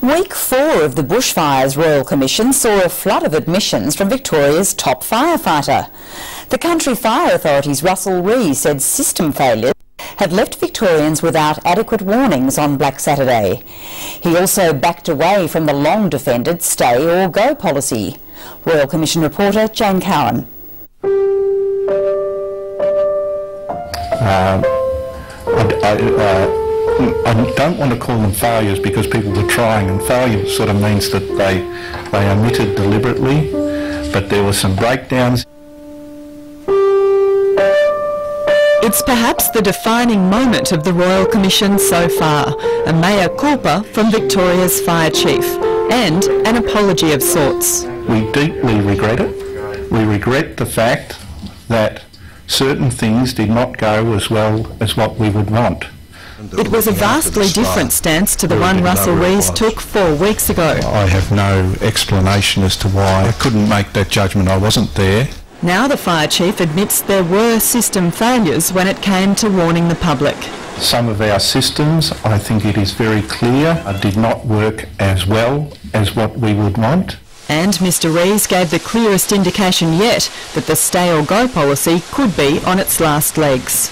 Week 4 of the Bushfires Royal Commission saw a flood of admissions from Victoria's top firefighter. The Country Fire Authority's Russell Rees said system failures had left Victorians without adequate warnings on Black Saturday. He also backed away from the long-defended stay or go policy. Royal Commission reporter Jane Cowan. I don't want to call them failures because people were trying, and failure sort of means that they omitted deliberately, but there were some breakdowns. It's perhaps the defining moment of the Royal Commission so far, a mea culpa from Victoria's fire chief, and an apology of sorts. We deeply regret it. We regret the fact that certain things did not go as well as what we would want. It was a vastly different stance to the one Russell Rees took 4 weeks ago. I have no explanation as to why. I couldn't make that judgment. I wasn't there. Now the fire chief admits there were system failures when it came to warning the public. Some of our systems, I think it is very clear, did not work as well as what we would want. And Mr Rees gave the clearest indication yet that the stay or go policy could be on its last legs.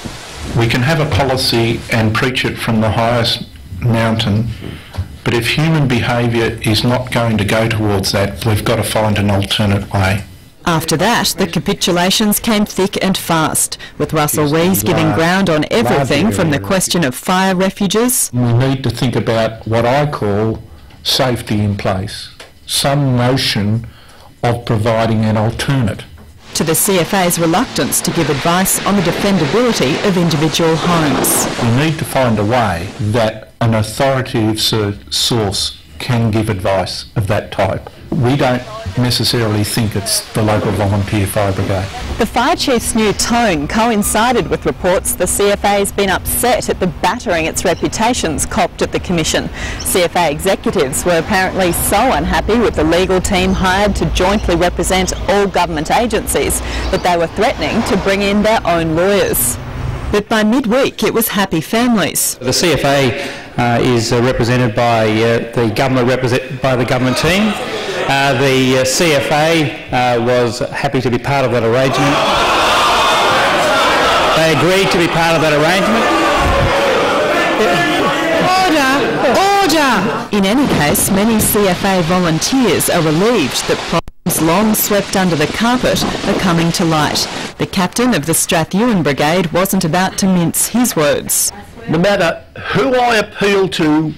We can have a policy and preach it from the highest mountain, but if human behaviour is not going to go towards that, we've got to find an alternate way. After that, the capitulations came thick and fast, with Russell Rees giving ground on everything from the question of fire refuges. We need to think about what I call safety in place, some notion of providing an alternate. To the CFA's reluctance to give advice on the defendability of individual homes. We need to find a way that an authoritative source can give advice of that type. We don't necessarily think it's the local volunteer fire brigade. The fire chief's new tone coincided with reports the CFA's been upset at the battering its reputations copped at the Commission. CFA executives were apparently so unhappy with the legal team hired to jointly represent all government agencies that they were threatening to bring in their own lawyers. But by midweek it was happy families. The CFA is represented by the government team. The CFA was happy to be part of that arrangement. They agreed to be part of that arrangement. Order! In any case, many CFA volunteers are relieved that problems long swept under the carpet are coming to light. The captain of the Strathewen Brigade wasn't about to mince his words. No matter who I appeal to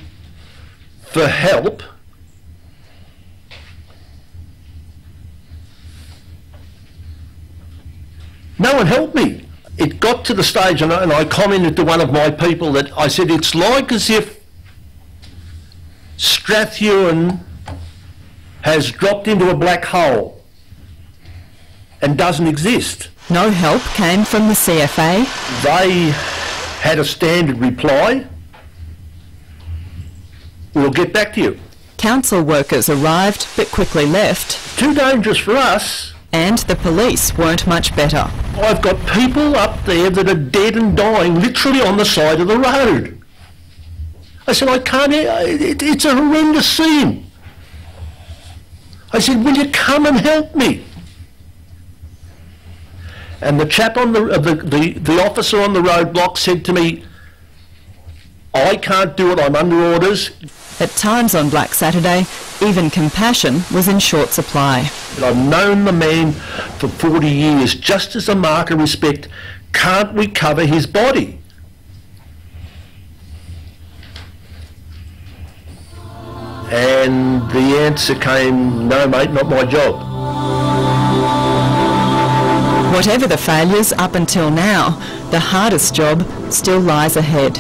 for help, no one helped me. It got to the stage, and I commented to one of my people that I said, it's like as if Strathewen has dropped into a black hole and doesn't exist. No help came from the CFA. They had a standard reply. We'll get back to you. Council workers arrived but quickly left. Too dangerous for us. And the police weren't much better. I've got people up there that are dead and dying literally on the side of the road. I said, I can't, it's a horrendous scene. I said, will you come and help me? And the chap on the officer on the roadblock said to me, I can't do it, I'm under orders. At times on Black Saturday, even compassion was in short supply. I've known the man for 40 years. Just as a mark of respect, can't we cover his body? And the answer came, no mate, not my job. Whatever the failures up until now, the hardest job still lies ahead.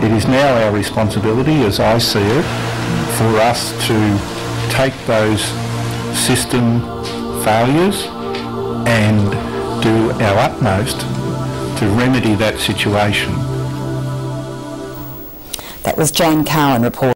It is now our responsibility, as I see it, for us to take those system failures and do our utmost to remedy that situation. That was Jane Cowan reporting.